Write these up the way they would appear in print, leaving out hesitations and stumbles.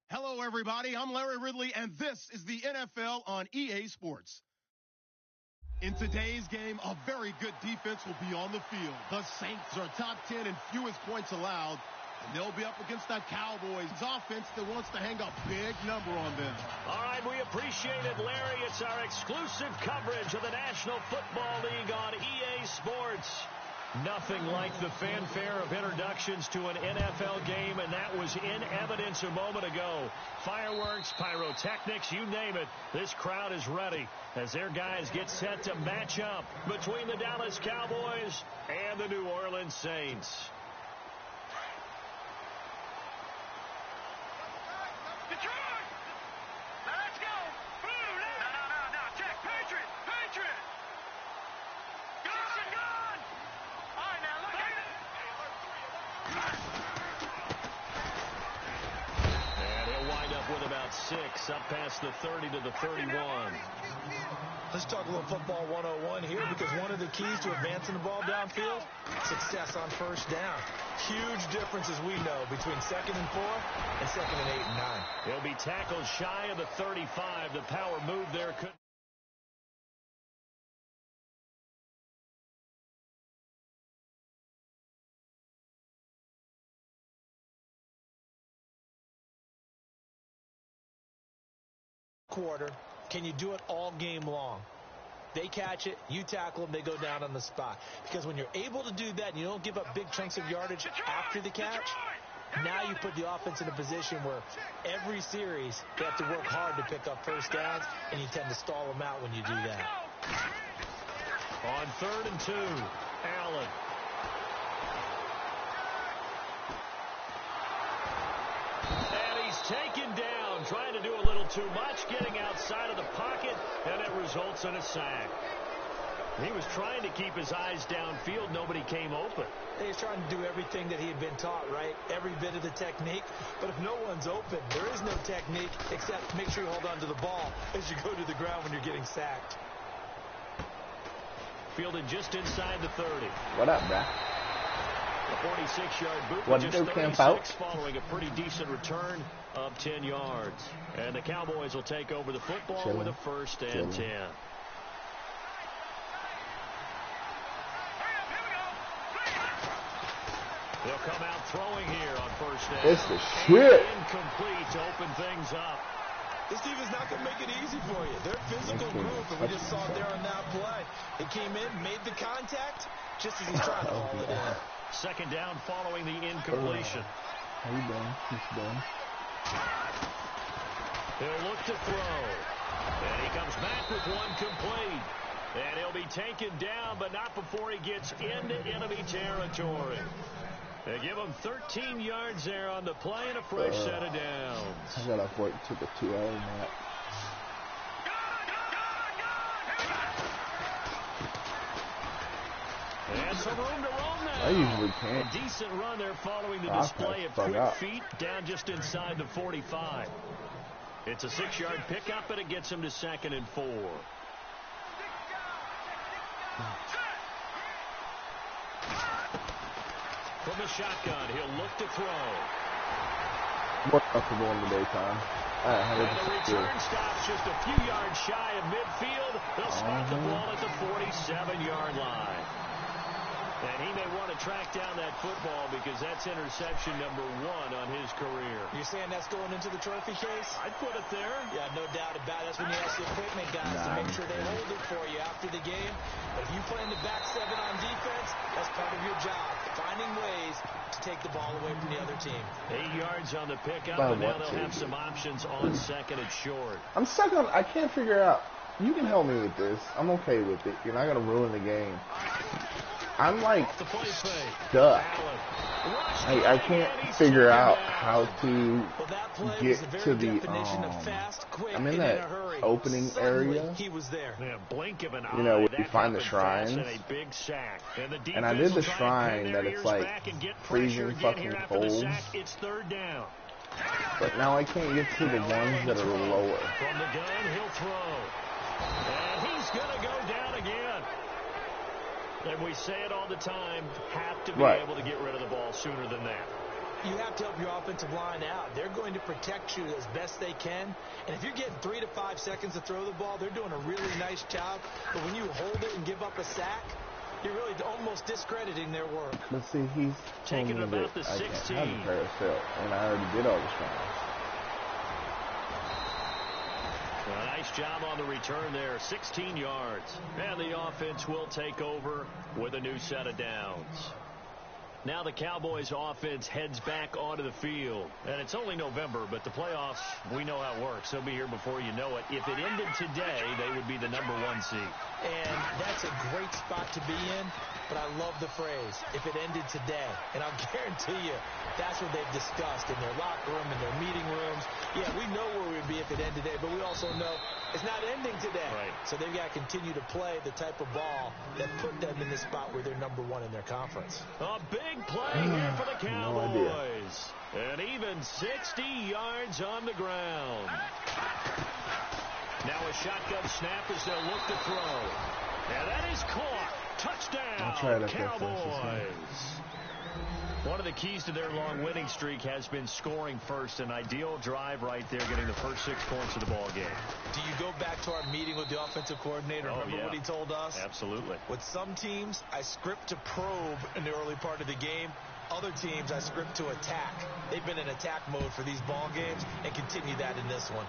Hello, everybody. I'm Larry Ridley, and this is the NFL on EA Sports. In today's game, a very good defense will be on the field. The Saints are top 10 in fewest points allowed, and they'll be up against the Cowboys offense that wants to hang a big number on them. All right, we appreciate it, Larry. It's our exclusive coverage of the National Football League on EA Sports. Nothing like the fanfare of introductions to an NFL game, and that was in evidence a moment ago. Fireworks, pyrotechnics, you name it. This crowd is ready as their guys get set to match up between the Dallas Cowboys and the New Orleans Saints. Detroit! Let's go! No. Check. Patriot! Gone! All right, now, look at it! And he'll wind up with about 6, up past the 30 to the 31. Let's talk a little football 101 here, because one of the keys to advancing the ball downfield, success on first down. Huge difference, as we know, between 2nd and 4 and 2nd and 8 and 9. He'll be tackled shy of the 35. The power move there could. Quarter, can you do it all game long? They catch it, you tackle them, they go down on the spot. Because when you're able to do that and you don't give up big chunks of yardage after the catch, now you put the offense in a position where every series they have to work hard to pick up first downs, and you tend to stall them out when you do that. On 3rd and 2, Allen. And he's taken down, trying to do a little too much, getting outside of the pocket, and it results in a sack. He was trying to keep his eyes downfield. Nobody came open. He's trying to do everything that he had been taught, right? Every bit of the technique. But if no one's open, there is no technique except make sure you hold on to the ball as you go to the ground when you're getting sacked. Fielded just inside the 30. What up, bruh? A 46-yard boot What with did just they camp out? 36 following a pretty decent return of 10 yards. And the Cowboys will take over the football with a 1st and 10. They'll come out throwing here on 1st down. It's the shit. Incomplete to open things up. This team is not going to make it easy for you. They're a physical group, and we just saw it there on that play. He came in, made the contact, just as he's trying to haul it in. 2nd down following the incompletion. How you doing? What's doing? He'll look to throw. And he comes back with one complete. And he'll be taken down, but not before he gets into enemy territory. They give him 13 yards there on the play and a fresh set of downs. I got off work, took a 2-hour nap. And some room to roam now. I usually can't. A decent run there following the display of quick feet down just inside the 45. It's a 6-yard pickup, and it gets him to 2nd and 4. From the shotgun, he'll look to throw. More comfortable in the daytime. And the return stops just a few yards shy of midfield. They'll spot the ball at the 47-yard line. And he may want to track down that football because that's interception number 1 on his career. You're saying that's going into the trophy case? I'd put it there. Yeah, no doubt about it. That's when you ask the equipment guys to make sure they hold it for you after the game. But if you play in the back 7 on defense, that's part of your job, finding ways to take the ball away from the other team. 8 yards on the pickup, and now they'll have some options on 2nd and short. I'm stuck on. I can't figure out. You can help me with this. I'm okay with it. You're not gonna ruin the game. I'm like stuck. I can't figure out how to get to the I'm in that opening area. You know, where you find the shrines. And I did the shrine that it's like freezing fucking cold. But now I can't get to the ones that are lower. From the gun, he'll throw. And he's gonna go down again. And we say it all the time, have to be able to get rid of the ball sooner than that. You have to help your offensive line out. They're going to protect you as best they can. And if you're getting 3 to 5 seconds to throw the ball, they're doing a really nice job. But when you hold it and give up a sack, you're really almost discrediting their work. But see, he's taking about the 16. I can't have a carousel, and I already did all the trying. A nice job on the return there, 16 yards. And the offense will take over with a new set of downs. Now the Cowboys offense heads back onto the field. And it's only November, but the playoffs, we know how it works. They'll be here before you know it. If it ended today, they would be the #1 seed. And that's a great spot to be in, but I love the phrase, if it ended today. And I'll guarantee you, that's what they've discussed in their locker room, in their meeting rooms. Yeah, we know where we'd be if it ended today, but we also know it's not ending today. Right. So they've got to continue to play the type of ball that put them in the spot where they're #1 in their conference. A big play here for the Cowboys. And even 60 yards on the ground. Now a shotgun snap as they'll look to throw. And that is caught. Touchdown, Cowboys. One of the keys to their long winning streak has been scoring first. An ideal drive right there, getting the first 6 points of the ball game. Do you go back to our meeting with the offensive coordinator? Remember what he told us? Absolutely. With some teams, I script to probe in the early part of the game. Other teams, I script to attack. They've been in attack mode for these ball games and continue that in this one.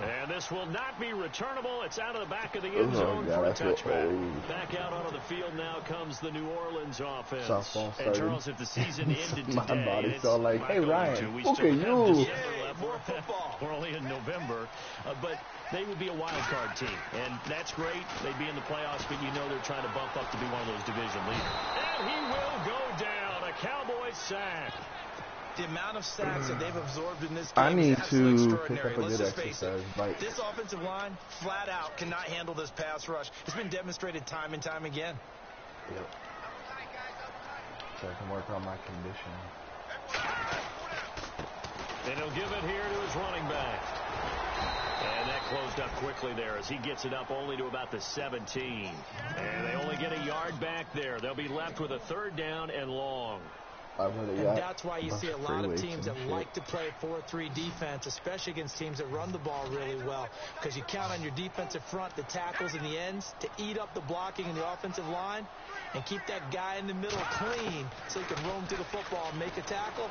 And this will not be returnable. It's out of the back of the end zone for a touchback. Back out onto the field now comes the New Orleans offense. And Charles, if the season ended today, my body's all like, hey, Ryan, look at you. More football. We're only in November, but they would be a wild card team. And that's great. They'd be in the playoffs, but you know they're trying to bump up to be one of those division leaders. And he will go down. A Cowboys sack. The amount of sacks that they've absorbed in this I game need is absolutely to extraordinary. pick up a Let's good just face it. exercise. This offensive line, flat out, cannot handle this pass rush. It's been demonstrated time and time again. Yep. So I can work on my conditioning. And he'll give it here to his running back. And that closed up quickly there as he gets it up only to about the 17. And they only get a yard back there. They'll be left with a 3rd down and long. And that's why you see a lot of teams that like to play a 4-3 defense, especially against teams that run the ball really well, because you count on your defensive front, the tackles and the ends, to eat up the blocking in the offensive line and keep that guy in the middle clean so he can roam to the football and make a tackle.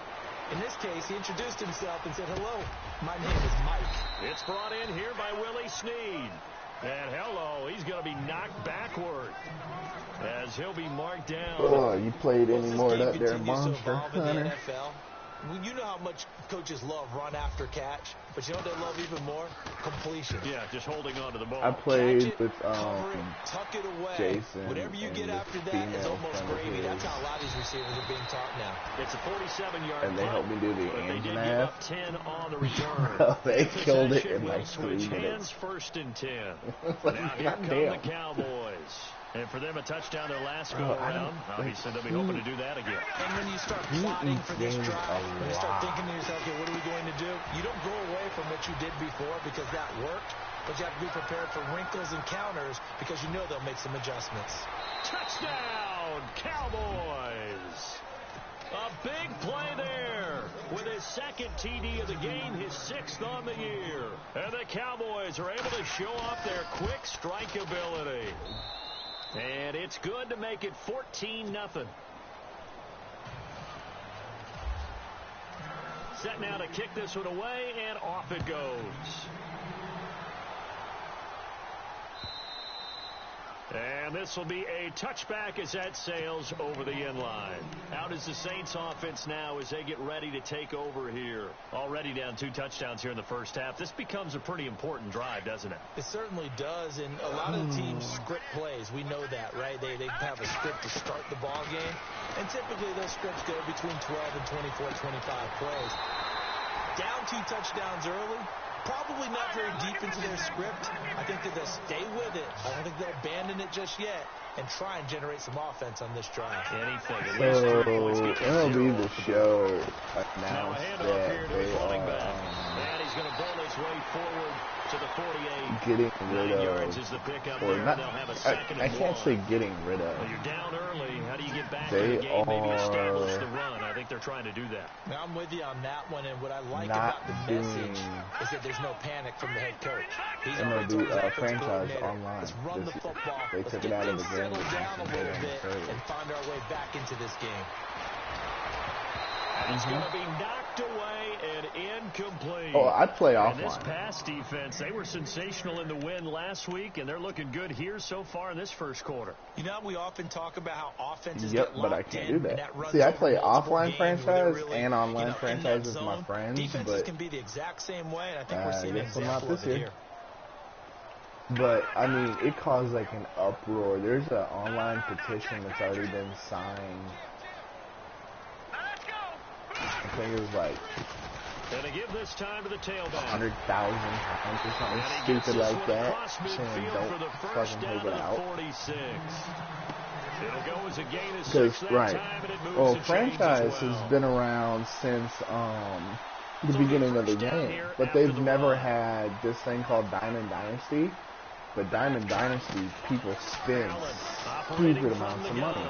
In this case, he introduced himself and said, hello, my name is Mike. It's brought in here by Willie Snead. And hello, he's going to be knocked backward as he'll be marked down. Oh, you played any more of that there, Monster Hunter? You know how much coaches love run after catch, but you know what they love even more? Completion. Yeah, just holding on to the ball. I played with cover it, tuck it away. Jason. Whatever you get after that is almost gravy. That's how a lot of these receivers are being taught now. It's a 47-yard and they helped me do the ends and a half. 10 on the return. They killed it in like 3 minutes. Hands 1st and 10. Like, now here come the Cowboys. And for them, a touchdown their last go-around. Obviously, they'll be hoping to do that again. And when you start plotting for this drive, when you start thinking to yourself, okay, what are we going to do? You don't go away from what you did before because that worked, but you have to be prepared for wrinkles and counters because you know they'll make some adjustments. Touchdown, Cowboys! A big play there with his 2nd TD of the game, his 6th on the year. And the Cowboys are able to show off their quick strike ability. And it's good to make it 14-0. Set now to kick this one away, and off it goes. And this will be a touchback as that sails over the end line. Out is the Saints offense now as they get ready to take over here. Already down 2 touchdowns here in the first half. This becomes a pretty important drive, doesn't it? It certainly does, and a lot of the teams script plays. We know that, right? They have a script to start the ball game, and typically those scripts go between 12 and 24, 25 plays. Down 2 touchdowns early. Probably not very deep into their script. I think that they'll stay with it. I don't think they'll abandon it just yet and try and generate some offense on this drive. Anything. It'll be the show. Now a handoff here to his running back. And he's going to bowl his its way forward to the 48. Getting rid 9 of, yards is the pickup or there. not, They'll have a second I and can't one. say getting rid of. Well, you're down early. How do you get back They in the game? Maybe are establish the run. I think they're trying to do that. Now, I'm with you on that one, and what I like not about the message is that there's no panic from the head coach. He's MLB already told his offensive franchise coordinator, online let's run the this year. football, They let's took get it out of things the game settled down a little bit, early. and find our way back into this game. And it's going to be knocked away and incomplete. Oh, I play And offline. this pass defense, they were sensational in the win last week, and they're looking good here so far in this first quarter. You know, we often talk about how offenses Yep, get but I locked can't in, do and that. runs See, I over play multiple offline games where they're franchise really, and online in that franchise with my zone. friends, Defenses but can be the exact same way, and I think we're I seeing an guess I'm not example this of it year. here. But, I mean, it caused like an uproar. There's an online petition that's already been signed. I think it was like And they give this time to the tailback. 100,000 times or something stupid like that, saying don't fucking take it out. 46. It'll go as a gain of 6 Because, that right, time, and it moves well, the chains franchise as well. has been around since the beginning of the game, but they've never had this thing called Diamond Dynasty. But Diamond Dynasty, people spend stupid amounts of money.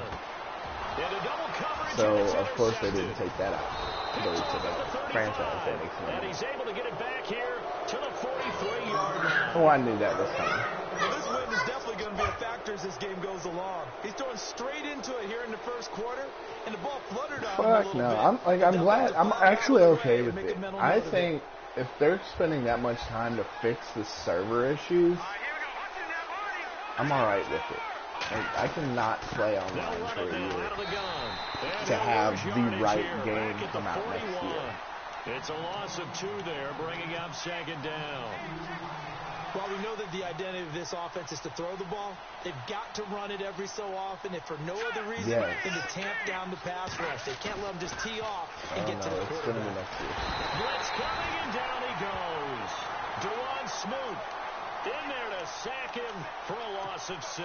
So, of course, they didn't take that out. They took out the franchise that makes money. And he's able to get it back here to the 43-yard line. Oh, I knew that was coming. Well, this win is definitely going to be a factor as this game goes along. He's throwing straight into it here in the first quarter, and the ball fluttered on him a little bit. I'm glad. I'm actually okay with it. I think if they're spending that much time to fix the server issues, I'm alright with it. I cannot play online for a year to have the right game come out next year. It's a loss of 2 there, bringing up second down. While we know that the identity of this offense is to throw the ball, they've got to run it every so often, if for no other reason than to tamp down the pass rush. They can't let them just tee off and get to the quarterback. Blitz coming, and down he goes. DeJuan Smoot in there to sack him for a loss of 6.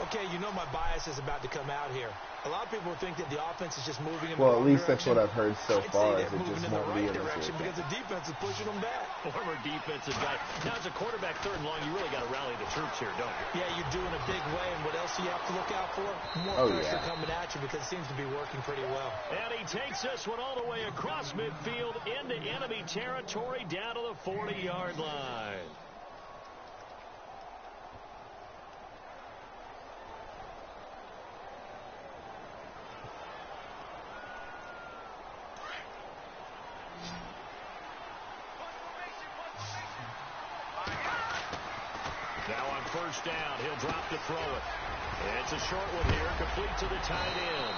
Okay, you know my bias is about to come out here. A lot of people think that the offense is just moving in the Well, wrong at least direction. that's what I've heard so far, is I'd say it they're just moving in the won't be right in this direction because year. the defense is pushing them back. Former defensive guy. Now, as a quarterback, 3rd and long, you really got to rally the troops here, don't you? Yeah, you do in a big way, and what else do you have to look out for? More pressure coming at you because it seems to be working pretty well. And he takes this one all the way across midfield into enemy territory down to the 40-yard line. Now on first down, he'll drop to throw it. It's a short one here, complete to the tight end.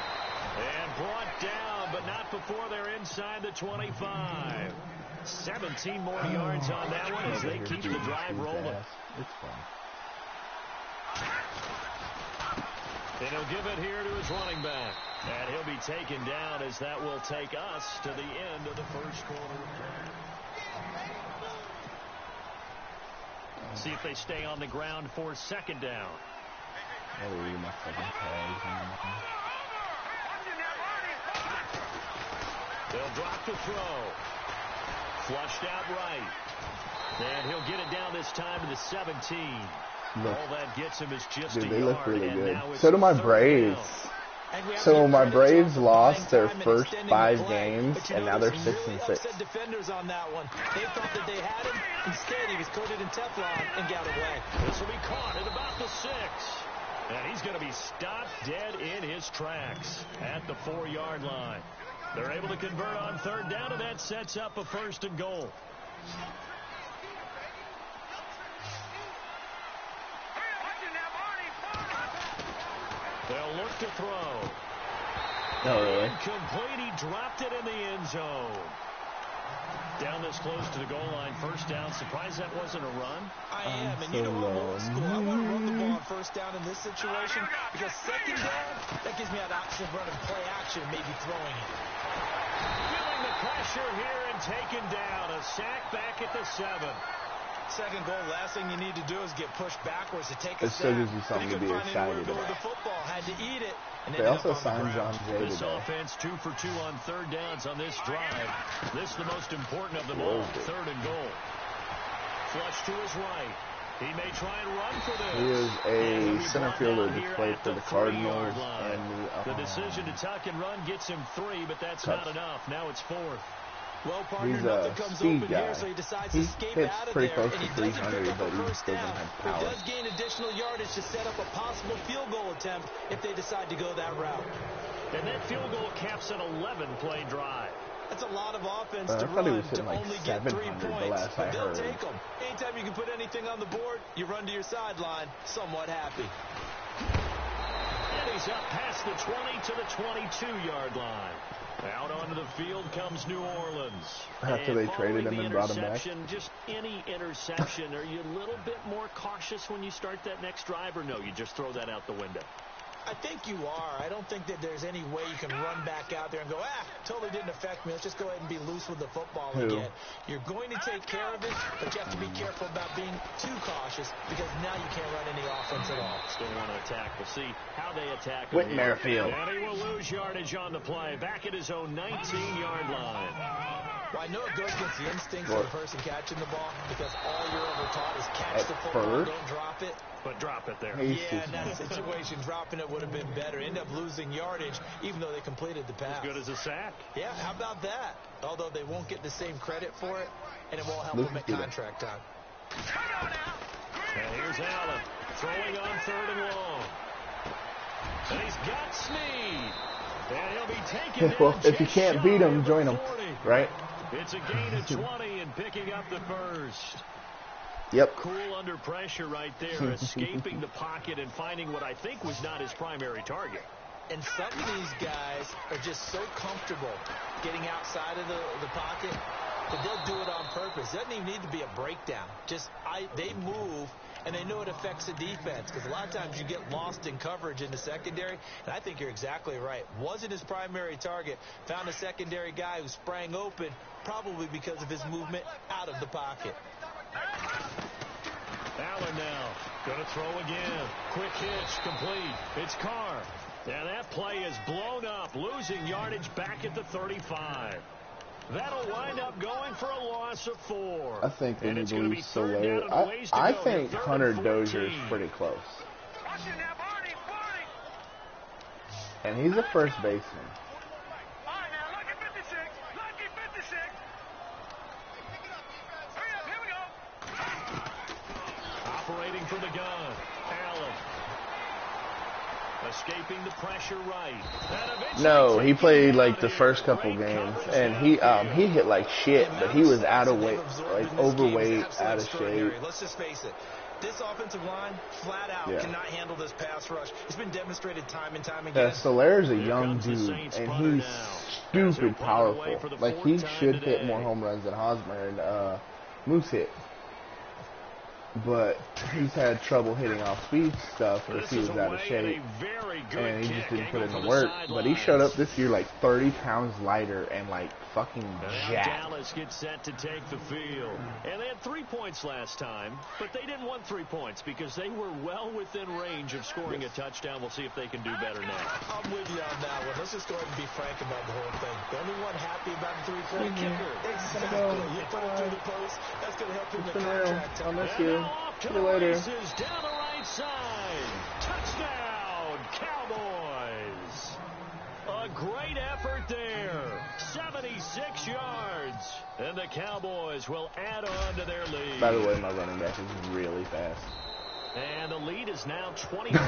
And brought down, but not before they're inside the 25. 17 more yards on that one as they keep the drive rolling. It's fun. And he'll give it here to his running back. And he'll be taken down as that will take us to the end of the first quarter. See if they stay on the ground for second down. They'll drop the throw. Flushed out right. And he'll get it down this time to the 17. All that gets him is just a yard. They look really and good. now it's So do my Braves. So my Braves lost their first 5 games, and now they're 6-6. Defenders on that one. They thought that they had him. Instead, he was coated in Teflon and got away. This will be caught at about the 6. And he's going to be stopped dead in his tracks at the 4-yard line. They're able to convert on 3rd down, and that sets up a 1st and goal. They'll look to throw. No, really. Incomplete. He dropped it in the end zone. Down this close to the goal line, 1st down. Surprised that wasn't a run? I am, and you know I'm old school. I want to run the ball on 1st down in this situation because 2nd down, that gives me that option of running play action and maybe throwing it. Feeling the pressure here and taken down. A sack back at the 7. Second goal, last thing you need to do is get pushed backwards to take a It still sack. gives you something to be excited With about. the football, had to eat it. And They also signed John Jay This today. offense 2 for 2 on third downs on this drive. This is the most important of them all. Third and goal. Flush to his right. He may try and run for this. He is a center fielder that played for the Cardinals. And the decision to tuck and run gets him 3, but that's not enough. Now it's 4th. Well, partner, he's nothing a comes speed open guy. here, so he decides He to escape hits out of pretty there, close and to he doesn't 300, pick up but a he first doesn't down. have He power. does gain additional yardage to set up a possible field goal attempt if they decide to go that route. And that field goal caps an 11-play drive. That's a lot of offense I to thought he run was hitting to like only get 3 700 points. the last I But they'll heard. take them. Anytime you can put anything on the board, you run to your sideline somewhat happy. And he's up past the 20 to the 22-yard line. Out onto the field comes New Orleans. After they traded him and brought him back. Just any interception, are you a little bit more cautious when you start that next drive, or no, you just throw that out the window? I think you are. I don't think that there's any way you can run back out there and go, totally didn't affect me. Let's just go ahead and be loose with the football again. You're going to take care of it, but you have to be careful about being too cautious because now you can't run any offense at all. Still want to attack. We'll see how they attack. Whitmer Field. And he will lose yardage on the play. Back at his own 19-yard line. Well, I know it goes against the instincts of the person catching the ball because all you're ever taught is catch the football, don't drop it. But drop it there. Yeah, in that situation, dropping it would have been better. End up losing yardage, even though they completed the pass. As good as a sack. Yeah, how about that? Although they won't get the same credit for it, and it won't help them at contract time. And here's Allen throwing on 3rd and long. And he's got Snead. And he'll be taken down. Well, if you can't beat him, join him, right? It's a gain of 20 and picking up the first. Yep. Cool under pressure right there, escaping the pocket and finding what I think was not his primary target. And some of these guys are just so comfortable getting outside of the pocket that they'll do it on purpose. It doesn't even need to be a breakdown. They move, and they know it affects the defense because a lot of times you get lost in coverage in the secondary, and I think you're exactly right. Wasn't his primary target. Found a secondary guy who sprang open, probably because of his movement out of the pocket. Allen now going to throw again. Quick hitch, complete. It's Carr. And that play is blown up, losing yardage back at the 35. That'll wind up going for a loss of 4. I think they need to lose Soler. I think Hunter Dozier is pretty close. And he's a first baseman. Operating from the gun, Allen. Escaping the pressure right. No, he played like the first couple games, and he hit like shit, but he was out of weight, like overweight, out of shape. Let's just face it. This offensive line, flat out, cannot handle this pass rush. It's been demonstrated time and time again. Yeah, Soler's a young dude, and he's stupid powerful. Like, he should hit more home runs than Hosmer and Moose hit. But he's had trouble hitting off speed stuff because he was out of shape, and he just didn't put in the work. But he showed up this year like 30 pounds lighter and like fucking jacked. Dallas gets set to take the field. And they had 3 points last time, but they didn't want 3 points because they were well within range of scoring a touchdown. We'll see if they can do better now. I'm with you on that one. Let's just go ahead and be frank about the whole thing. The only one happy about the 3-point kicker. Exactly. You put it through the post. That's going to help him in the contract. I'll miss you. See you later. Down the right side. Touchdown, Cowboys. A great effort there. 76 yards. And the Cowboys will add on to their lead. By the way, my running back is really fast. And the lead is now 24.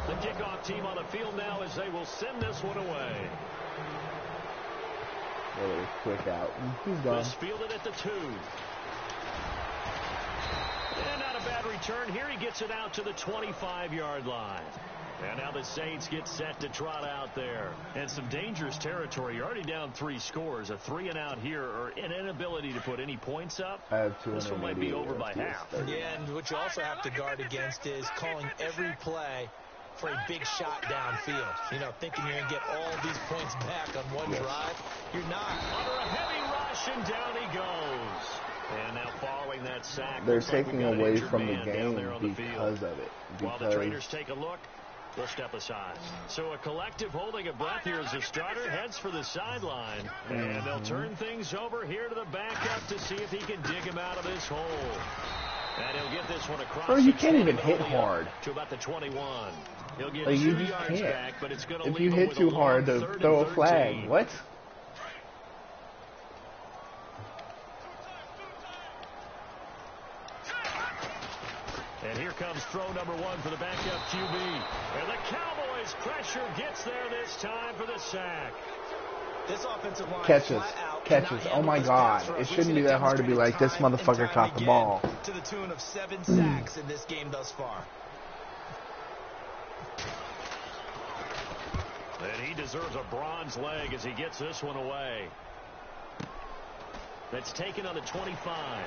The kickoff team on the field now as they will send this one away. Really quick out. He's gone. This fielded at the 2. And not a bad return. Here he gets it out to the 25-yard line. And now the Saints get set to trot out there. And some dangerous territory. You're already down 3 scores. A 3-and-out here, or an inability to put any points up. I have 2. This one might be over by half. Yeah, and what you also have to guard against is calling every play for a big shot downfield. You know, thinking you're going to get all these points back on one drive. You're not. Under a heavy rush, and down he goes. And now following that sack, they're taking away from the game because of it. While the Traders take a look, we'll step aside. So a collective holding of breath here as the starter heads for the sideline. And they'll turn things over here to the backup to see if he can dig him out of this hole. And he'll get this one across. Bro, you can't even hit hard. To about the 21. He'll get like, 2 you just yards can't. back, but it's going to if leave you hit too hard, to throw a flag. What? And here comes throw number 1 for the backup QB. And the Cowboys pressure gets there this time for the sack. This offensive line catches. Oh my God. It shouldn't be that hard to be like, this motherfucker caught the ball. To the tune of 7 sacks in this game thus far. And he deserves a bronze leg as he gets this one away. That's taken on the 25.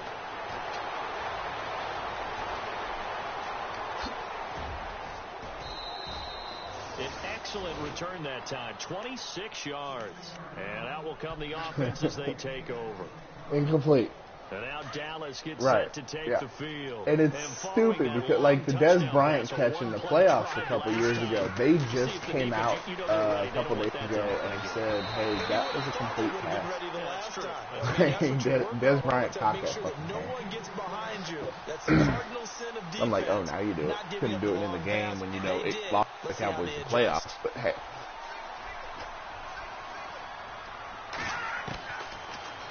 An excellent return that time, 26 yards. And out will come the offense as they take over. Incomplete. And now Dallas gets set to take the field. And it's stupid because, like, the Des Bryant catch in the playoffs a couple years ago, they just came out a couple days ago and said, hey, that was a complete pass. Des Bryant caught that fucking pass. I'm like, oh, now you do it. Couldn't do it in the game when you know it lost the Cowboys in the playoffs, but hey.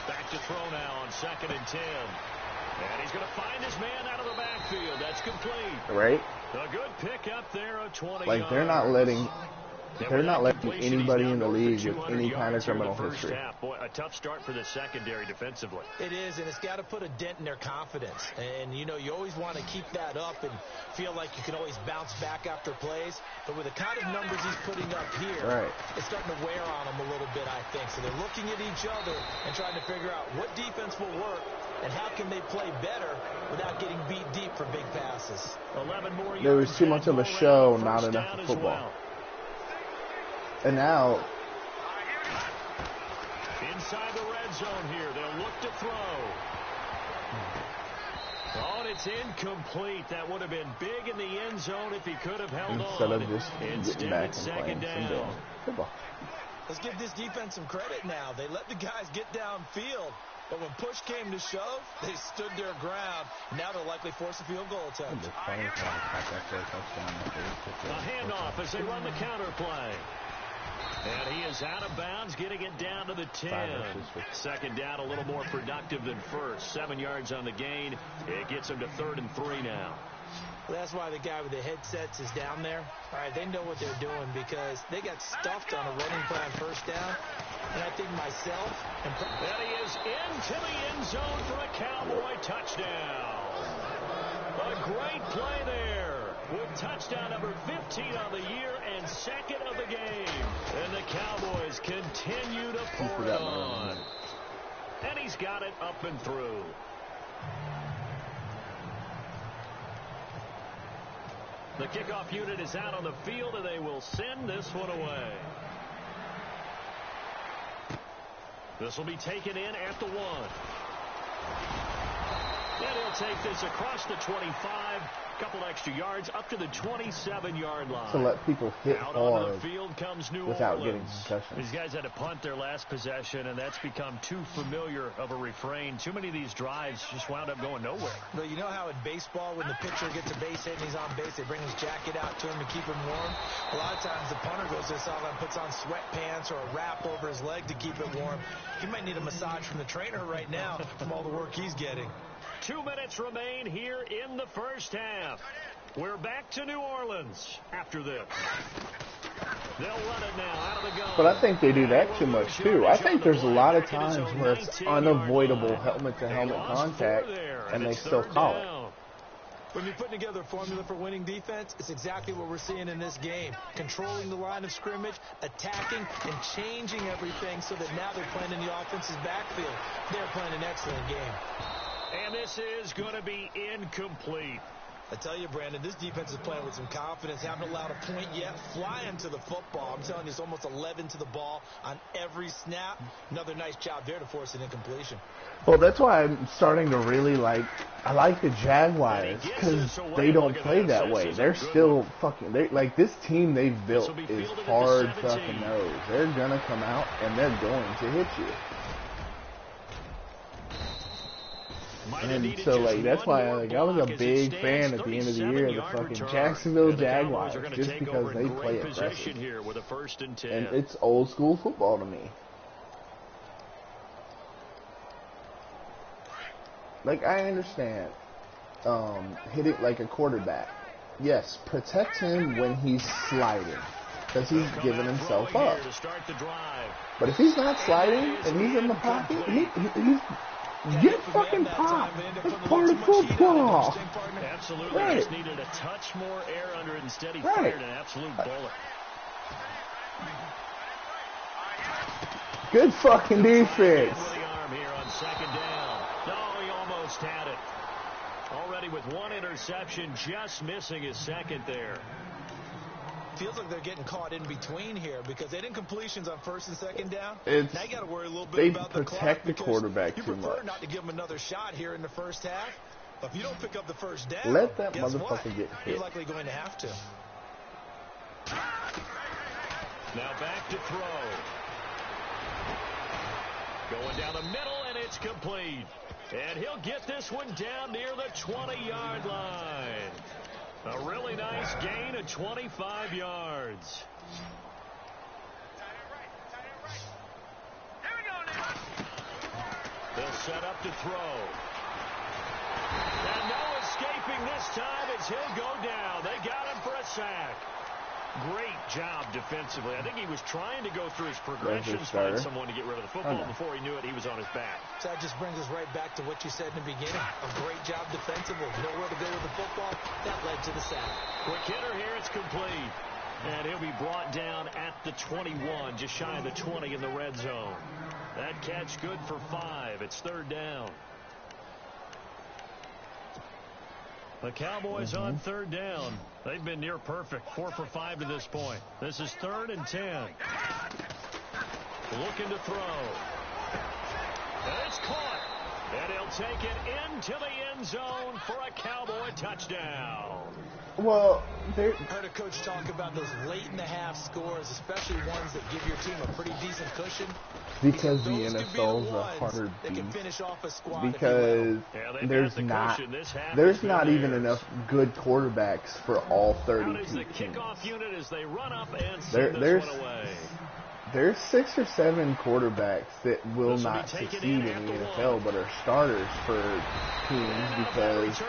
Back to throw now on 2nd and 10. And he's going to find his man out of the backfield. That's complete. Right? A good pick up there of 20 like, they're not letting anybody in the league with any kind of criminal history. Boy, a tough start for the secondary defensively. It is, and it's got to put a dent in their confidence. And, you know, you always want to keep that up and feel like you can always bounce back after plays. But with the kind of numbers he's putting up here, it's starting to wear on them a little bit, I think. So they're looking at each other and trying to figure out what defense will work and how can they play better without getting beat deep for big passes. 11 more. There was too much of a show, not enough of football. And now, inside the red zone here, they'll look to throw. Oh, and it's incomplete. That would have been big in the end zone if he could have held instead on. of just getting back and playing some football. Let's give this defense some credit now. They let the guys get downfield. But when push came to shove, they stood their ground. Now they'll likely force a field goal attempt. A handoff as they run the counter play. And he is out of bounds, getting it down to the 10. 2nd down, a little more productive than first. 7 yards on the gain. It gets him to 3rd and 3 now. Well, that's why the guy with the headsets is down there. All right, they know what they're doing because they got stuffed on a running play on 1st down. And I think myself and he is into the end zone for a Cowboy touchdown. A great play there with touchdown number 15 on the year and 2nd of the game. And the Cowboys continue to pour it on. And he's got it up and through. The kickoff unit is out on the field, and they will send this one away. This will be taken in at the 1. And he'll take this across the 25. Couple extra yards up to the 27-yard line. To let people hit out hard on the field comes New without Orleans. getting concussions. These guys had to punt their last possession, and that's become too familiar of a refrain. Too many of these drives just wound up going nowhere. But you know how in baseball, when the pitcher gets a base hit and he's on base, they bring his jacket out to him to keep him warm? A lot of times the punter goes to the sideline, puts on sweatpants or a wrap over his leg to keep it warm. He might need a massage from the trainer right now from all the work he's getting. 2 minutes remain here in the 1st half. We're back to New Orleans after this. They'll run it now out of the gun. But I think they do that too much, too. I think there's a lot of times where it's unavoidable helmet-to-helmet contact, and they still call it. When you're putting together a formula for winning defense, it's exactly what we're seeing in this game. Controlling the line of scrimmage, attacking, and changing everything so that now they're playing in the offense's backfield. They're playing an excellent game. And this is going to be incomplete. I tell you, Brandon, this defense is playing with some confidence. Haven't allowed a point yet. Flying to the football. I'm telling you, it's almost 11 to the ball on every snap. Another nice job there to force an incompletion. Well, that's why I'm starting to really I like the Jaguars, because they don't play that way. They're still like, this team they've built is hard fucking nose. They're going to come out and they're going to hit you. And so, like, that's why I was a big fan at the end of the year of the fucking Jacksonville Jaguars, just because they play aggressive. And it's old school football to me. Like, I understand hitting like a quarterback. Yes, protect him when he's sliding, because he's giving himself up. But if he's not sliding and he's in the pocket, he's get fucking popped. That's part of football. Absolutely. Right. Just needed a touch more air under it. Instead, he fired an absolute bullet. Good fucking defense. With the arm here on second down. No, he almost had it. Already with one interception, just missing his second there. Feels like they're getting caught in between here, because they didn't completions on first and second down. Now you got to worry a little bit about the clock. They protect the quarterback too much. You prefer not to give him another shot here in the first half. But if you don't pick up the first down, let that motherfucker get hit. You're likely going to have to. Now back to throw. Going down the middle, and it's complete. And he'll get this one down near the 20-yard line. A really nice gain of 25 yards. They'll set up to throw. And no escaping this time as he'll go down. They got him for a sack. Great job defensively. I think he was trying to go through his progressions, find someone to get rid of the football. Before he knew it, he was on his back. So that just brings us right back to what you said in the beginning. A great job defensively. Nowhere to go with the football. That led to the sack. Quick hitter here. It's complete. And he'll be brought down at the 21, just shy of the 20 in the red zone. That catch good for 5. It's third down. The Cowboys on third down. They've been near perfect. 4 for 5 to this point. This is 3rd and 10. Looking to throw. And it's caught. And he'll take it into the end zone for a Cowboy touchdown. Well, I heard a coach talk about those late-in-the-half scores, especially ones that give your team a pretty decent cushion. Because the NFL's a harder beast. Because there's not even enough good quarterbacks for all 30 teams. The kickoff unit as they run up and send this one away. There's 6 or 7 quarterbacks that will not succeed in the NFL, but are starters for teams because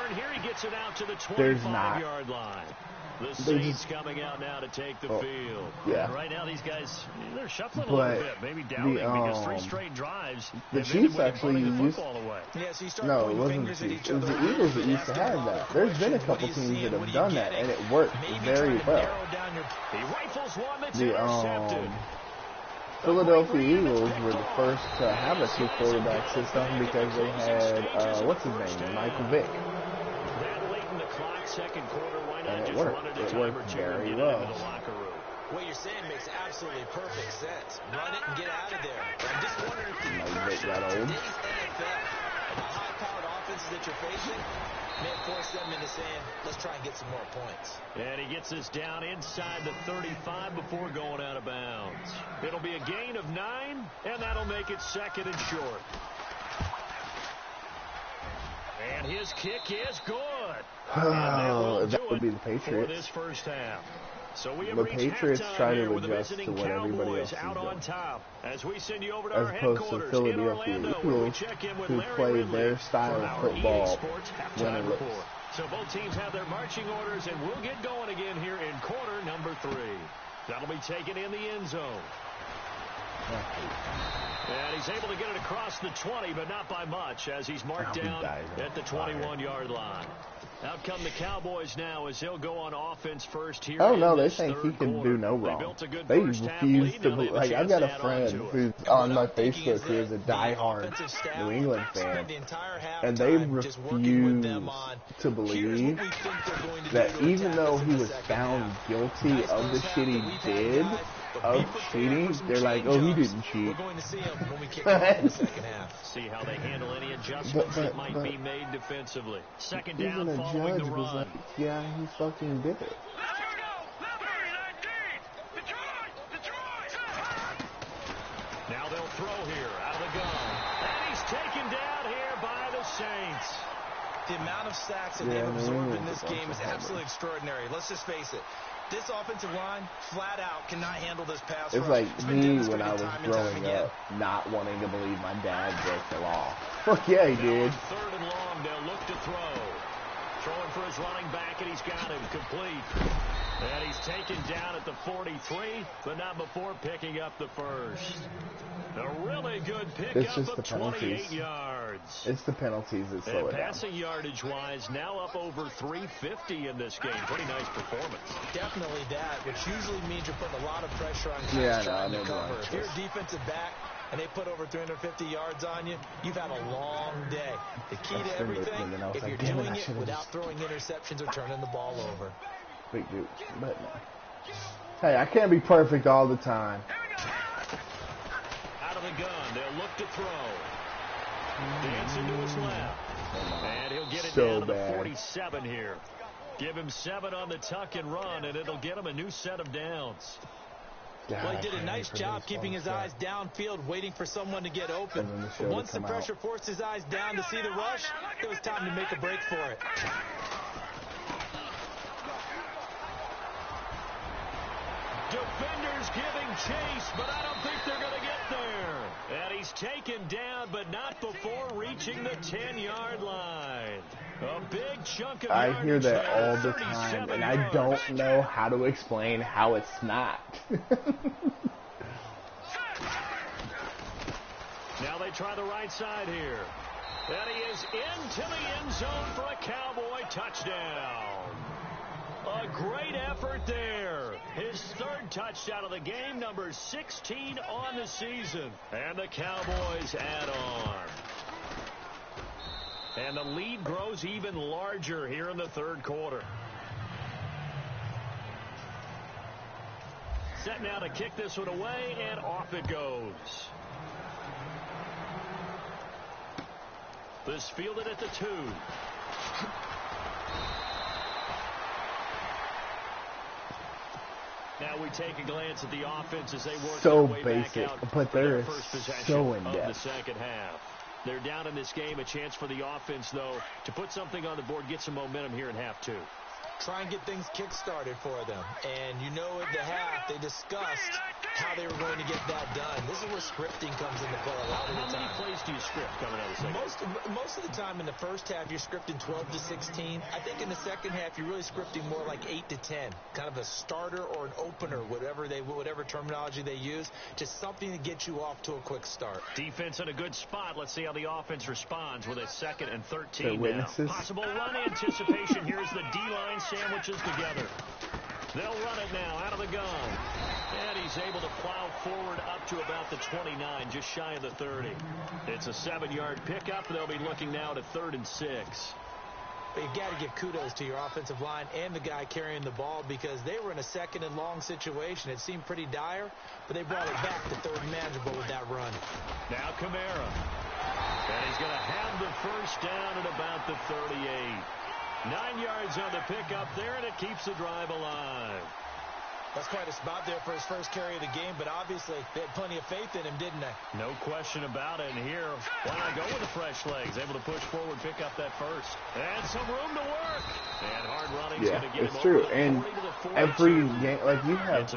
there's not. The Saints coming out now to take the field. Yeah. Right now, these guys, they're shuffling a little bit, maybe doubting because 3 straight drives. The Chiefs actually used. Yeah, so no, it wasn't the Chiefs. It was the Eagles that used to have that. There's been a couple teams that have done that, and it worked very well. He rifles one that's intercepted. Philadelphia Eagles were the first to have a 2 quarterback system because they had, what's his name, Michael Vick. That late in the clock, second quarter, why not And just run it a time or two and get well. into the locker room? What you're saying makes absolutely perfect sense. Run it and get out of there. I'm just wondering if Vick got old. today's NFL and the high-powered offenses that you're facing may force them into saying, let's try and get some more points. And he gets this down inside the 35 before going out of bounds. It'll be a gain of 9, and that'll make it 2nd and short. And his kick is good. Oh, that would be the Patriots. For this first half. So we have the Patriots try to adjust to what everybody else is out doing. on top as we send you over to as our opposed to headquarters Philadelphia Eagles, who play their style of football when it looks. So both teams have their marching orders, and we'll get going again here in quarter number 3. That'll be taken in the end zone. And he's able to get it across the 20, but not by much, as he's marked down at the 21-yard line. Out come the Cowboys now as they'll go on offense first here. Oh, no, they think he can do no wrong. They refuse to, like, I've got a friend who's on my Facebook who is a diehard New England fan, and they refuse to believe that even though he was found guilty of the shit he did, of cheating, they're like, oh, he didn't cheat. We're going to see him when we kick off in the second half. See how they handle any adjustments that might be made defensively. Second down even a following judge the was run. like, yeah, he fucking did it. Now they'll throw here out of the gun. And he's taken down here by the Saints. The amount of sacks that they've absorbed in this game is absolutely extraordinary. Let's just face it. This offensive line, flat out, cannot handle this pass rush. It's like me when I was growing up, not wanting to believe my dad broke the law. Fuck yeah, he did. Third and long, they'll look to throw. Throwing for his running back, and he's got him complete. And he's taken down at the 43, but not before picking up the first. A really good pickup of 28 yards. It's the penalties that slow it down. Passing yardage-wise, now up over 350 in this game. Pretty nice performance. Definitely that, which usually means you're putting a lot of pressure on guys Yeah, trying no, to cover. If you're a defensive back and they put over 350 yards on you, you've had a long day. The key to everything, if you're doing it without throwing interceptions or turning the ball over. Big dude, but no. Hey, I can't be perfect all the time. Out of the gun, they'll look to throw. Dancing to his left. And he'll get it down to the 47 here. Give him 7 on the tuck and run, and it'll get him a new set of downs. Well, he did a nice job keeping his eyes downfield, waiting for someone to get open. But once the pressure forced his eyes down to see the rush, it was time to make a break for it. Defenders giving chase, but I don't think they're going to get there. And he's taken down, but not before reaching the 10-yard line. A big chunk of I hear that there, all the time, and I don't know how to explain how it's not. Now they try the right side here. And he is into the end zone for a Cowboy touchdown. A great effort there. His third touchdown of the game, number 16 on the season. And the Cowboys add on. And the lead grows even larger here in the third quarter. Set now to kick this one away, and off it goes. This fielded at the 2. Now we take a glance at the offense as they work their way back out but they're first possession so of in-depth. the second half. They're down in this game. A chance for the offense, though, to put something on the board, get some momentum here in half 2. Try and get things kick-started for them. And you know at the half, they discussed how they were going to get that done. This is where scripting comes into play a lot of the time. How many plays do you script coming out of the second? Most of the time in the first half, you're scripting 12 to 16. I think in the second half, you're really scripting more like 8 to 10. Kind of a starter or an opener, whatever terminology they use. Just something to get you off to a quick start. Defense in a good spot. Let's see how the offense responds with a 2nd and 13 now. Possible run anticipation. Here's the D-line sandwiches together. They'll run it now out of the gun. And he's able to plow forward up to about the 29, just shy of the 30. It's a 7-yard pickup. They'll be looking now to 3rd and 6. But you've got to give kudos to your offensive line and the guy carrying the ball because they were in a 2nd and long situation. It seemed pretty dire, but they brought it back to 3rd and manageable with that run. Now Kamara. And he's going to have the first down at about the 38. 9 yards on the pickup there, and it keeps the drive alive. That's quite a spot there for his first carry of the game, but obviously they had plenty of faith in him, didn't they? No question about it. And here, why not go with the fresh legs? Able to push forward, pick up that first. And some room to work. And hard running is going to get him true. over And every game, like you have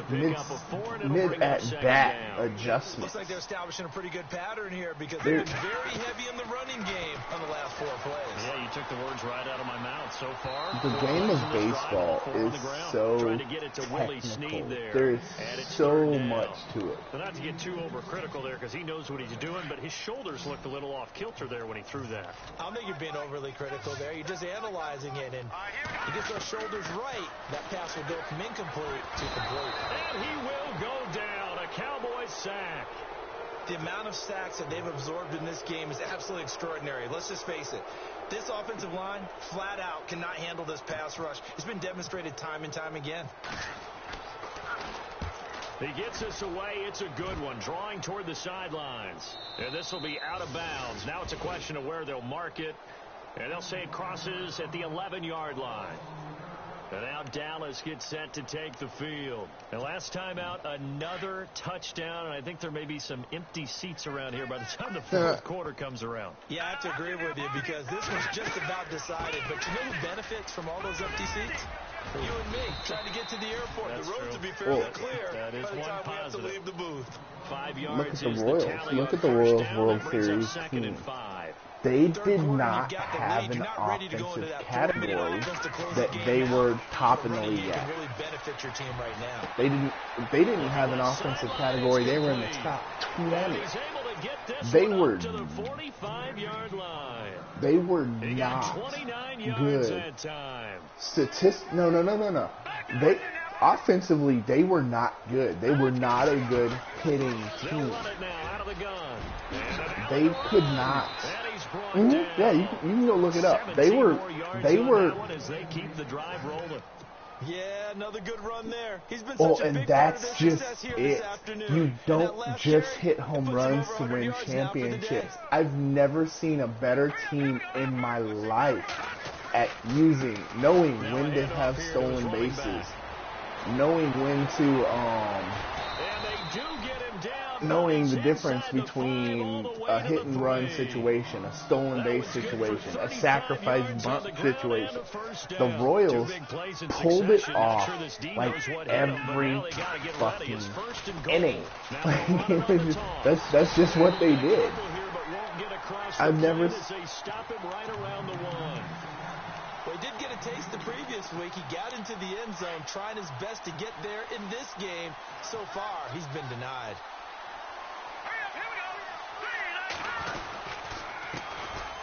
mid-at-bat adjustments. Looks like they're establishing a pretty good pattern here because they've been very heavy in the running game on the last 4 plays. Yeah, you took the words right out of my mouth so far. the game of baseball is so technical. There is so much to it. But not to get too overcritical there because he knows what he's doing, but his shoulders looked a little off kilter there when he threw that. I don't think you're being overly critical there. You're just analyzing it, and he gets those shoulders right. That pass will go from incomplete to complete. And he will go down. A Cowboys sack. The amount of sacks that they've absorbed in this game is absolutely extraordinary. Let's just face it. This offensive line, flat out, cannot handle this pass rush. It's been demonstrated time and time again. He gets this away. It's a good one. Drawing toward the sidelines. And this will be out of bounds. Now it's a question of where they'll mark it. And they'll say it crosses at the 11-yard line. And now Dallas gets set to take the field. And last time out, another touchdown. And I think there may be some empty seats around here by the time the fourth quarter comes around. Yeah, I have to agree with you because this was just about decided. But you know who benefits from all those empty seats? You and me, trying to get to the airport. That's the roads true. will be fairly clear that is by the time one we have to leave the booth. 5 yards. Look at the Royals. Look at the Royals World Series team. They did not have an offensive category that they were top in the league at. They didn't have an offensive category. They were in the top 20. They were not good. No. Offensively, they were not good. They were not a good hitting team. They could not. Yeah, you can go look it up. They were. Yeah, another good run there. He's been such a big part of their success here this afternoon. You don't just hit home runs to win championships. I've never seen a better team in my life at knowing when to have stolen bases, knowing when to knowing the difference between a hit and run situation, a stolen base situation, a sacrifice bunt situation. The Royals pulled it off like every fucking inning. That's just what they did. I've never. Well, he did get a taste the previous week. He got into the end zone trying his best to get there in this game. So far, he's been denied.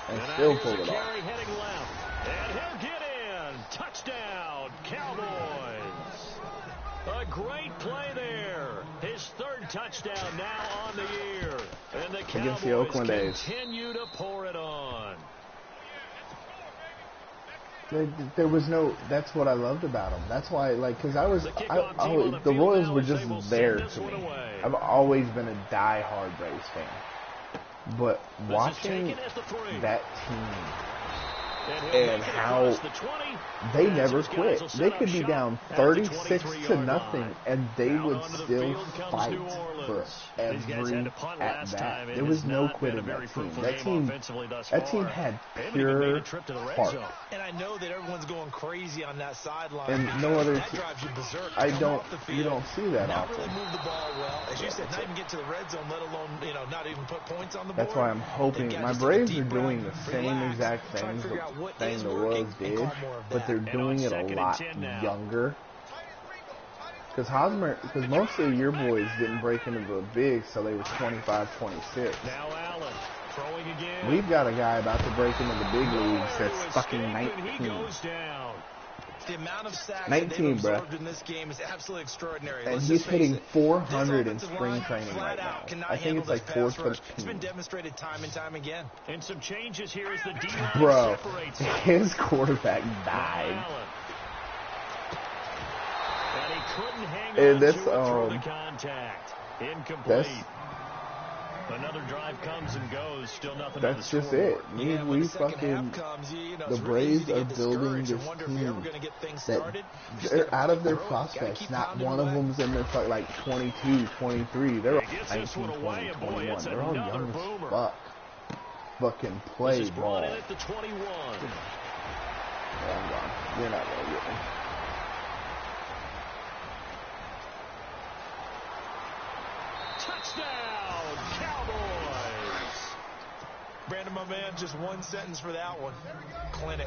And still pulled it off. Heading left. And he'll get in. Touchdown, Cowboys. A great play there. His third touchdown now on the year. And the Cowboys continue to pour it on. There was no. That's what I loved about them. That's why, because the Royals were just there to me. I've always been a die-hard Braves fan. But watching that team and how they never quit. They could be down 36-0, and they would still fight for every at bat. There was no quitting that team. That team had pure heart. And I know that everyone's going crazy on that sideline. And no other. That drives you berserk. You don't see that not often. Really move the ball well, as you said. Not even get to the red zone, let alone not even put points on the board. That's why I'm hoping my Braves are doing the same exact thing the Royals did, but they're doing it a lot younger. Because most of your boys didn't break into the bigs till they were 25, 26. Now Allen throwing again. We've got a guy about to break into the big leagues that's fucking 19. The amount of sacks 19, bro. In this game is absolutely extraordinary. And he's hitting 400 in spring training right now. I think it's like 415. It's been demonstrated time and time again. And some changes here as the D-line bro, separates. His quarterback died. And he couldn't hang on and to it through the contact. Incomplete. Another drive comes and goes. Still nothing. That's just it. We fucking. The Braves are building this team that they're out of their prospects. Not one of them's in their like 22, 23. They're all 19, 20, 21. They're all young as fuck. Fucking play ball. At the 21. I'm gone. You're not gonna get me. Touchdown, Cowboys! Brandon, my man, just one sentence for that one. Clinic.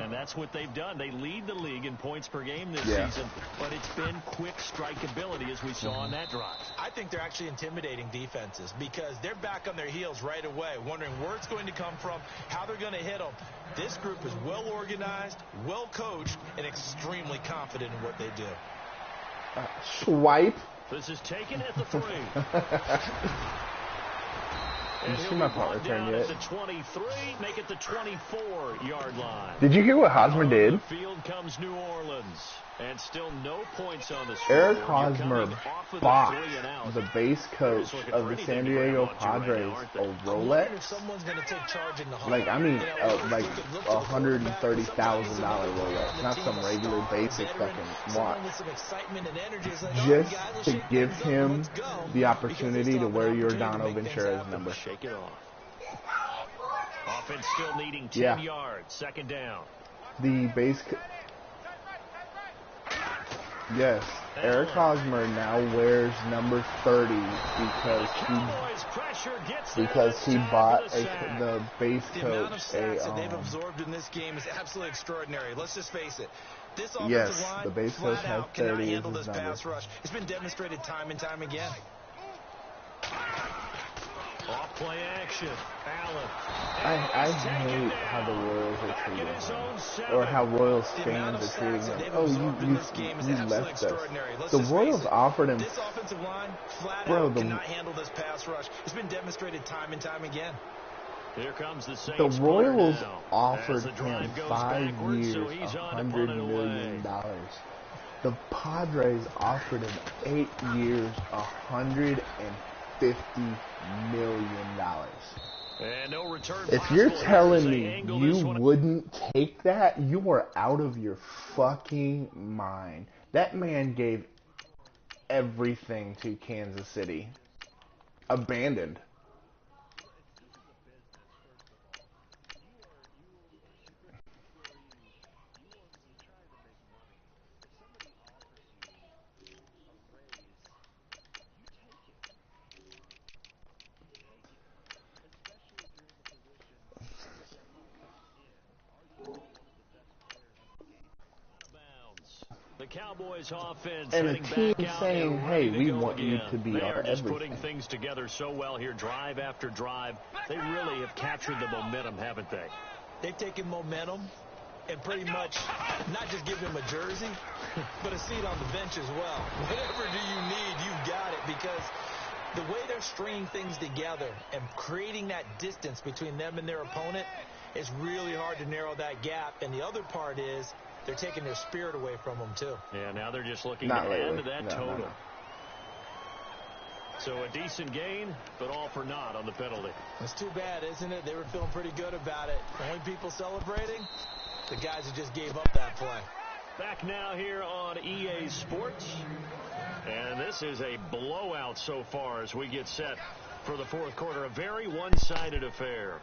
And that's what they've done. They lead the league in points per game this season, but it's been quick strikeability as we saw on that drive. I think they're actually intimidating defenses because they're back on their heels right away, wondering where it's going to come from, how they're going to hit them. This group is well organized, well coached, and extremely confident in what they do. Swipe. This is taken at the 3. Did you see my punt return yet? The 23, make it the 24-yard line. Did you hear what Hosmer did? The field comes New Orleans, and still no points on the score. Eric Hosmer bought the base coach of the San Diego Padres a Rolex. Like, I mean, like $130,000 Rolex, not some regular basic fucking watch. Just to give him the opportunity to wear your Dono Ventura's number. Shake it off. Offense still needing 10 yards. Second down. The base. Yes, Eric Hosmer now wears number 30 because he bought the base coach. The amount of sacks that they've absorbed in this game is absolutely extraordinary. Let's just face it. This offensive line, the base coach has 30 cannot handle this pass rush. It's been demonstrated time and time again. Off play action. Allen. I hate how the Royals are treating him, or how Royals fans are treating him. Oh, you left us. The Royals offered him. This offensive line flat out cannot handle this pass rush. It's been demonstrated time and time again. Here comes the Saints. The Royals offered him 5 years, $100 million. The Padres offered him 8 years, $150 million. And no return. If you're telling me you wouldn't take that, you are out of your fucking mind. That man gave everything to Kansas City. Abandoned. The Cowboys offense and a team saying, hey, we want you to be our everything. everything. Putting things together so well here, drive after drive. They really have captured the momentum, haven't they? They've taken momentum and pretty much not just give him a jersey, but a seat on the bench as well. Whatever do you need, you've got it, because the way they're stringing things together and creating that distance between them and their opponent is really hard to narrow that gap. And the other part is they're taking their spirit away from them, too. Yeah, now they're just looking to add to that total. No. So a decent gain, but all for naught on the penalty. It's too bad, isn't it? They were feeling pretty good about it. The only people celebrating, the guys who just gave up that play. Back now here on EA Sports. And this is a blowout so far as we get set for the fourth quarter. A very one-sided affair.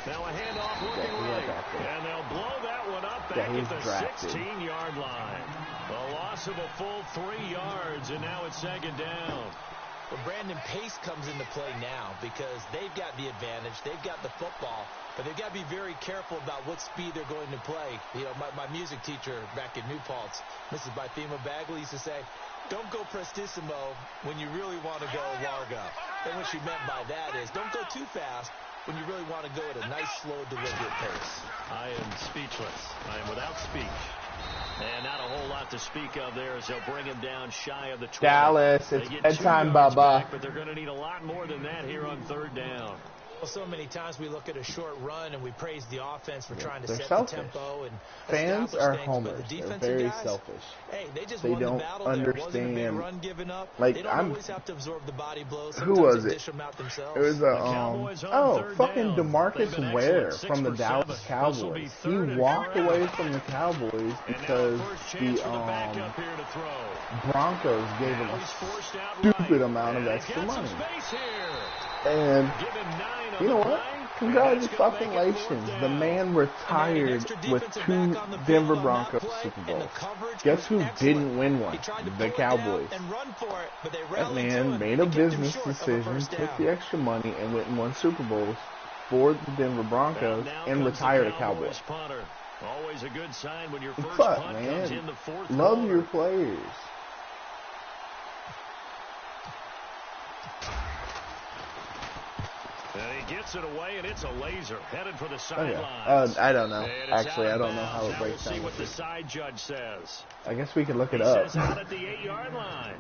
Now a handoff working right, and they'll blow that one up back at the 16-yard line. A loss of a full 3 yards, and now it's second down. Well, Brandon, pace comes into play now because they've got the advantage. They've got the football, but they've got to be very careful about what speed they're going to play. You know, my music teacher back at New Paltz, Mrs. Bythema Bagley, used to say, don't go prestissimo when you really want to go largo. And what she meant by that is don't go too fast when you really want to go at a nice, slow, deliberate pace. I am speechless. I am without speech. And not a whole lot to speak of there as they'll bring him down shy of the 20. Dallas, it's bedtime, Bubba. But they're going to need a lot more than that here on third down. Well, so many times we look at a short run and we praise the offense for trying to They're set selfish. the tempo and Fans establish are things, homers. but the They're defensive very guys, selfish. hey, they just They won the don't battle there. It wasn't a big understand. run given up. Like, they don't always have to absorb the body blows. Who Sometimes was they it? dish them out themselves. It was fucking DeMarcus Ware from the Dallas Cowboys. He walked away from the Cowboys because the Broncos gave him a stupid amount of extra money. And you know what? Congratulations. The man retired with 2 Denver Broncos Super Bowls. Guess who didn't win one? The Cowboys. That man made a business decision, took the extra money, and went and won Super Bowls for the Denver Broncos and retired a Cowboy. Always a good sign when your first Fuck, punt man. comes in the fourth Love quarter. your players. And he gets it away, and it's a laser headed for the Oh, sidelines. yeah. I don't know. Actually, I don't know how it now breaks we'll see down. what the side judge says. I guess we could look it He up. says out at the 8-yard line.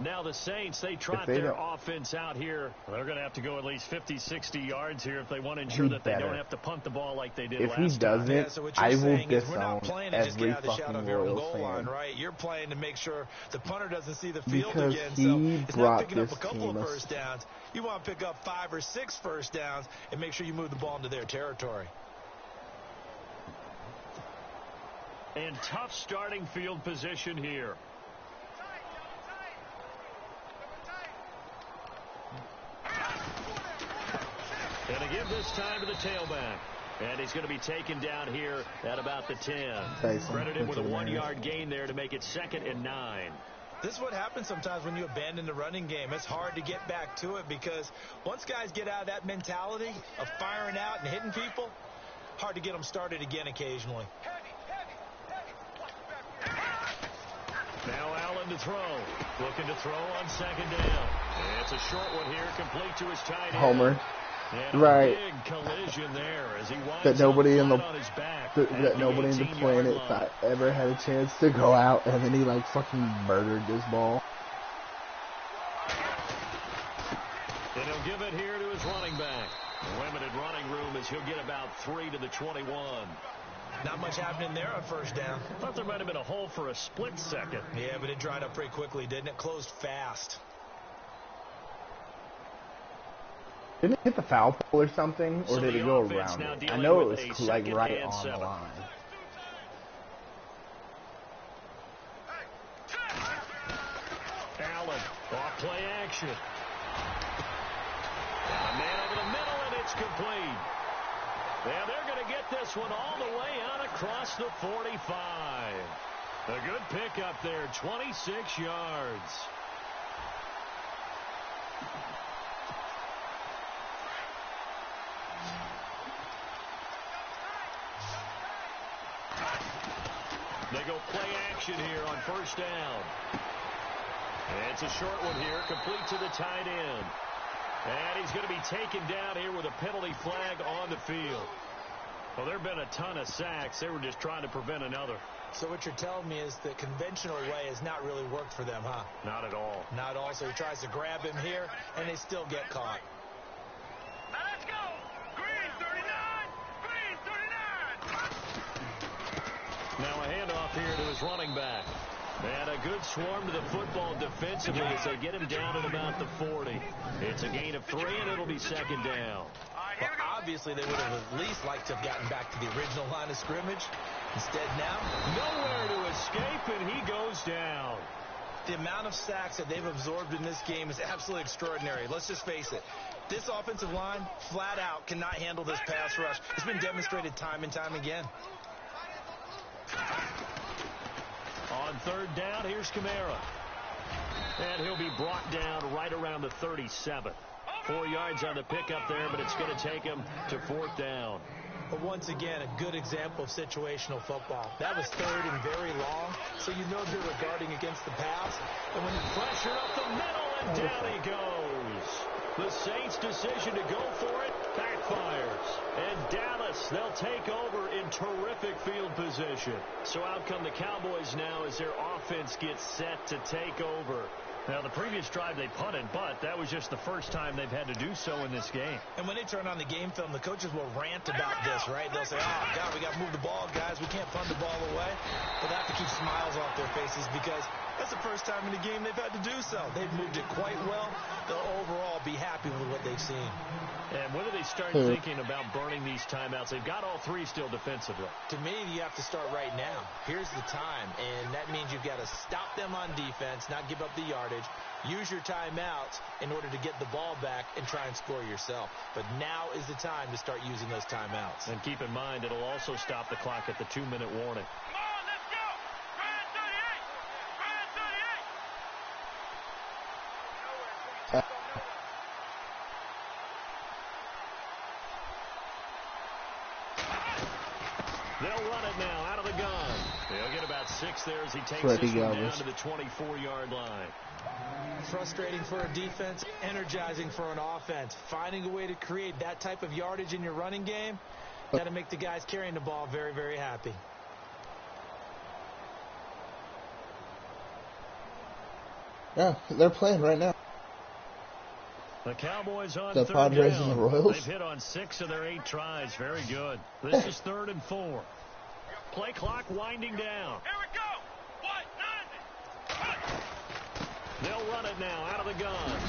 Now the Saints, they trot their offense out here. They're going to have to go at least 50, 60 yards here if they want to ensure that they don't have to punt the ball like they did last time. If he doesn't, so I will we're not playing to just every get out of the shadow of your own fucking goal Royals line, fan. right? You're playing to make sure the punter doesn't see the field Because again. he So it's not brought picking up a this couple team of first downs. You want to pick up 5 or 6 first downs and make sure you move the ball into their territory. And tough starting field position here. And to give this time to the tailback. And he's going to be taken down here at about the 10. Credited with a 1-yard gain there to make it 2nd and 9. This is what happens sometimes when you abandon the running game. It's hard to get back to it because once guys get out of that mentality of firing out and hitting people, hard to get them started again occasionally. Now Allen to throw. Looking to throw on 2nd down. It's a short one here, complete to his tight end. Homer. And right. Big collision there as he that nobody in the on his back that nobody in the planet thought ever had a chance to go out, and then he like fucking murdered this ball. And he'll give it here to his running back. Limited running room as he'll get about 3 to the 21. Not much happening there on first down. Thought there might have been a hole for a split second. Yeah, but it dried up pretty quickly, didn't it? Closed fast. Didn't it hit the foul pole or something, or did it go around it? I know it was like right on the line. Allen, off play action. A man over the middle, and it's complete. And they're going to get this one all the way out across the 45. A good pickup there, 26 yards. They go play action here on first down. And it's a short one here, complete to the tight end. And he's going to be taken down here with a penalty flag on the field. Well, there have been a ton of sacks. They were just trying to prevent another. So what you're telling me is the conventional way has not really worked for them, huh? Not at all. Not at all. So he tries to grab him here, and they still get caught. Now let's go. Green 39. Green 39. Now a handoff here to his running back. And a good swarm to the football defensively as they get him down at about the 40. It's a gain of 3, and it'll be 2nd down. Well, obviously, they would have at least liked to have gotten back to the original line of scrimmage. Instead now, nowhere to escape, and he goes down. The amount of sacks that they've absorbed in this game is absolutely extraordinary. Let's just face it. This offensive line, flat out, cannot handle this pass rush. It's been demonstrated time and time again. On 3rd down, here's Kamara. And he'll be brought down right around the 37. 4 yards on the pickup there, but it's going to take him to 4th down. But once again, a good example of situational football. That was 3rd and very long, so you know they're regarding against the pass. And when you pressure up the middle, and down he goes. The Saints' decision to go for it backfires. And Dallas, they'll take over in terrific field position. So out come the Cowboys now as their offense gets set to take over. Now, the previous drive they punted, but that was just the first time they've had to do so in this game. And when they turn on the game film, the coaches will rant about this, right? They'll say, oh, God, we got to move the ball, guys. We can't punt the ball away. But they have to keep smiles off their faces because that's the first time in the game they've had to do so. They've moved it quite well. They'll overall be happy with what they've seen. And when do they start thinking about burning these timeouts? They've got all three still defensively. To me, you have to start right now. Here's the time, and that means you've got to stop them on defense, not give up the yardage, use your timeouts in order to get the ball back and try and score yourself. But now is the time to start using those timeouts. And keep in mind, it'll also stop the clock at the 2-minute warning. Come on, let's go! Ryan 38! Ryan 38! They'll run it now out of the gun. They'll get about 6 there as he takes Freddie this one down Galvez to the 24-yard line. Frustrating for a defense, energizing for an offense. Finding a way to create that type of yardage in your running game, got to make the guys carrying the ball very, very happy. Yeah, they're playing right now. The Cowboys on The third Padres down. and the Royals. They've hit on 6 of their 8 tries. Very good. This is 3rd and 4. Play clock winding down. Here we go! What? 90! They'll run it now out of the gun.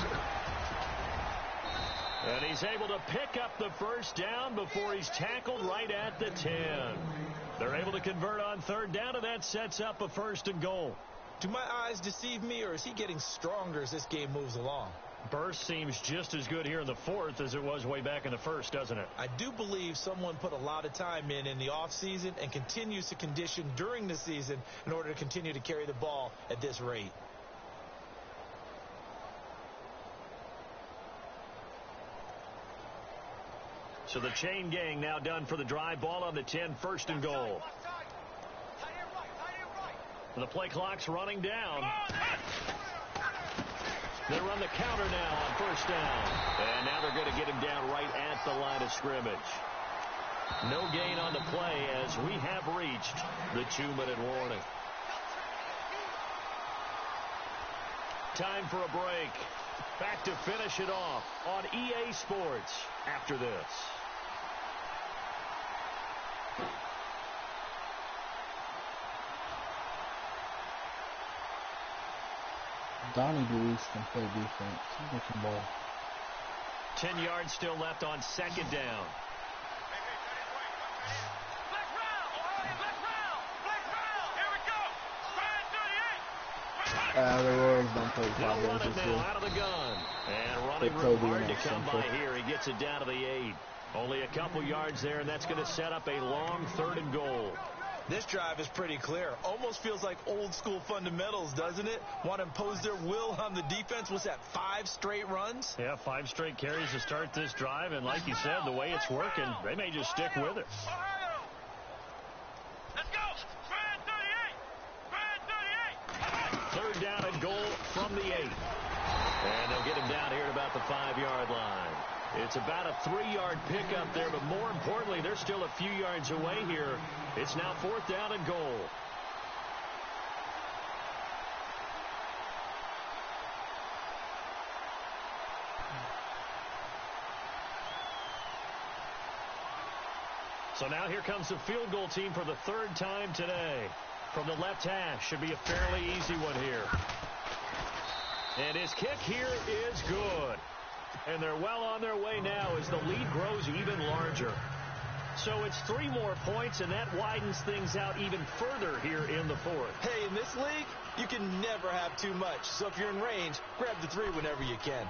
And he's able to pick up the first down before he's tackled right at the 10. They're able to convert on 3rd down, and that sets up a 1st and goal. Do my eyes deceive me, or is he getting stronger as this game moves along? Burst seems just as good here in the 4th as it was way back in the 1st, doesn't it? I do believe someone put a lot of time in the offseason and continues to condition during the season in order to continue to carry the ball at this rate. So the chain gang now done for the drive. Ball on the 10, 1st and goal. The play clock's running down. They run the counter now on 1st down. And now they're going to get him down right at the line of scrimmage. No gain on the play as we have reached the 2-minute warning. Time for a break. Back to finish it off on EA Sports after this. Donnie Luis can play defense. He can ball. 10 yards still left on 2nd down. The Royals don't play They'll run Padres it this now year. out of the gun. And running They room play hard to DNF come by Central. here. He gets it down to the 8. Only a couple yards there, and that's going to set up a long 3rd and goal. This drive is pretty clear. Almost feels like old school fundamentals, doesn't it? Want to impose their will on the defense. What's that, 5 straight runs? Yeah, 5 straight carries to start this drive, and like you said, the way it's working, they may just stick with it. Let's go! Ryan 38! Ryan 38! 3rd down and goal from the 8. And they'll get him down here at about the 5-yard line. It's about a 3-yard pickup there, but more importantly, they're still a few yards away here. It's now 4th down and goal. So now here comes the field goal team for the 3rd time today. From the left hash, should be a fairly easy one here. And his kick here is good. And they're well on their way now as the lead grows even larger. So it's 3 more points, and that widens things out even further here in the 4th. Hey, in this league, you can never have too much. So if you're in range, grab the 3 whenever you can.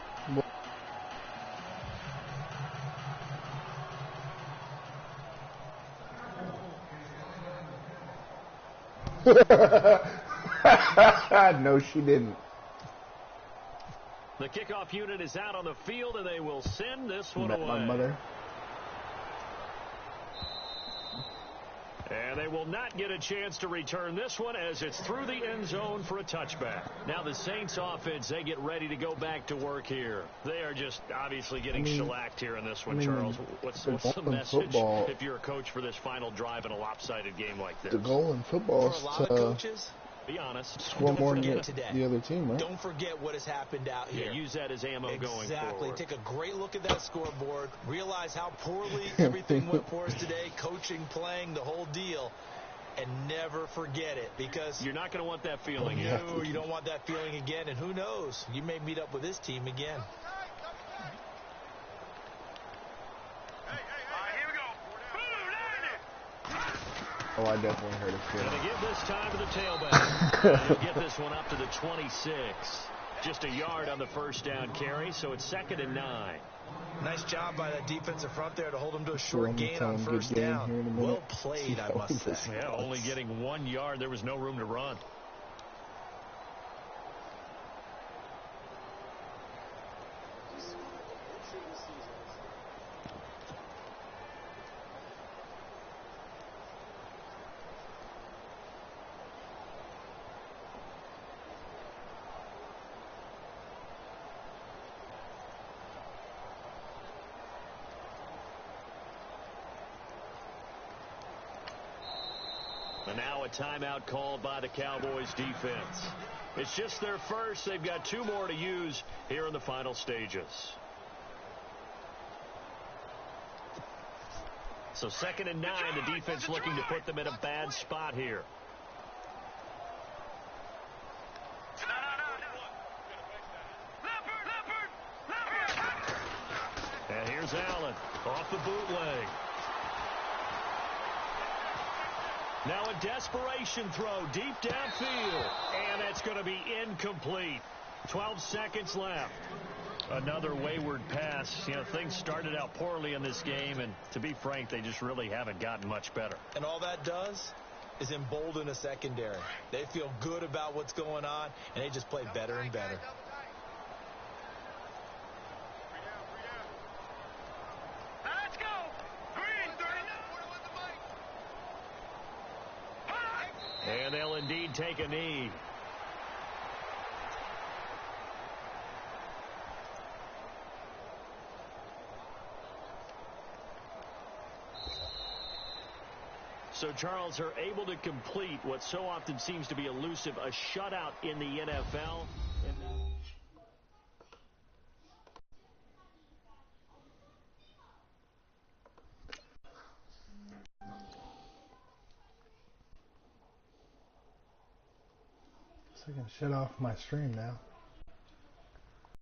No, she didn't. The kickoff unit is out on the field, and they will send this one Met away. my mother. And they will not get a chance to return this one as it's through the end zone for a touchback. Now the Saints offense, they get ready to go back to work here. They are just obviously getting shellacked here in this one, Charles. What's the message if you're a coach for this final drive in a lopsided game like this? The goal in football For a is lot of coaches, Be honest. Score more than the other team, right? Don't forget what has happened out here. Yeah, use that as ammo going forward. Exactly. Take a great look at that scoreboard. Realize how poorly everything went for us today. Coaching, playing, the whole deal. And never forget it, because you're not going to want that feeling. No, you don't want that feeling again. And who knows? You may meet up with this team again. Oh, I definitely heard it. Going to give this time to the tailback. He'll get this one up to the 26. Just a yard on the first down carry, so it's 2nd and 9. Nice job by that defensive front there to hold him to a short gain on first down. Well played, I must say. Yeah, only getting 1 yard. There was no room to run. And now a timeout called by the Cowboys defense. It's just their first. They've got 2 more to use here in the final stages. So 2nd and 9, the defense looking to put them in a bad spot here. And here's Allen off the bootleg. Now a desperation throw deep downfield, and that's going to be incomplete. 12 seconds left. Another wayward pass. You know, things started out poorly in this game, and to be frank, they just really haven't gotten much better. And all that does is embolden a secondary. They feel good about what's going on, and they just play better and better. And they'll indeed take a knee. So, Charles, are able to complete what so often seems to be elusive, a shutout in the NFL. So I can shut off my stream now.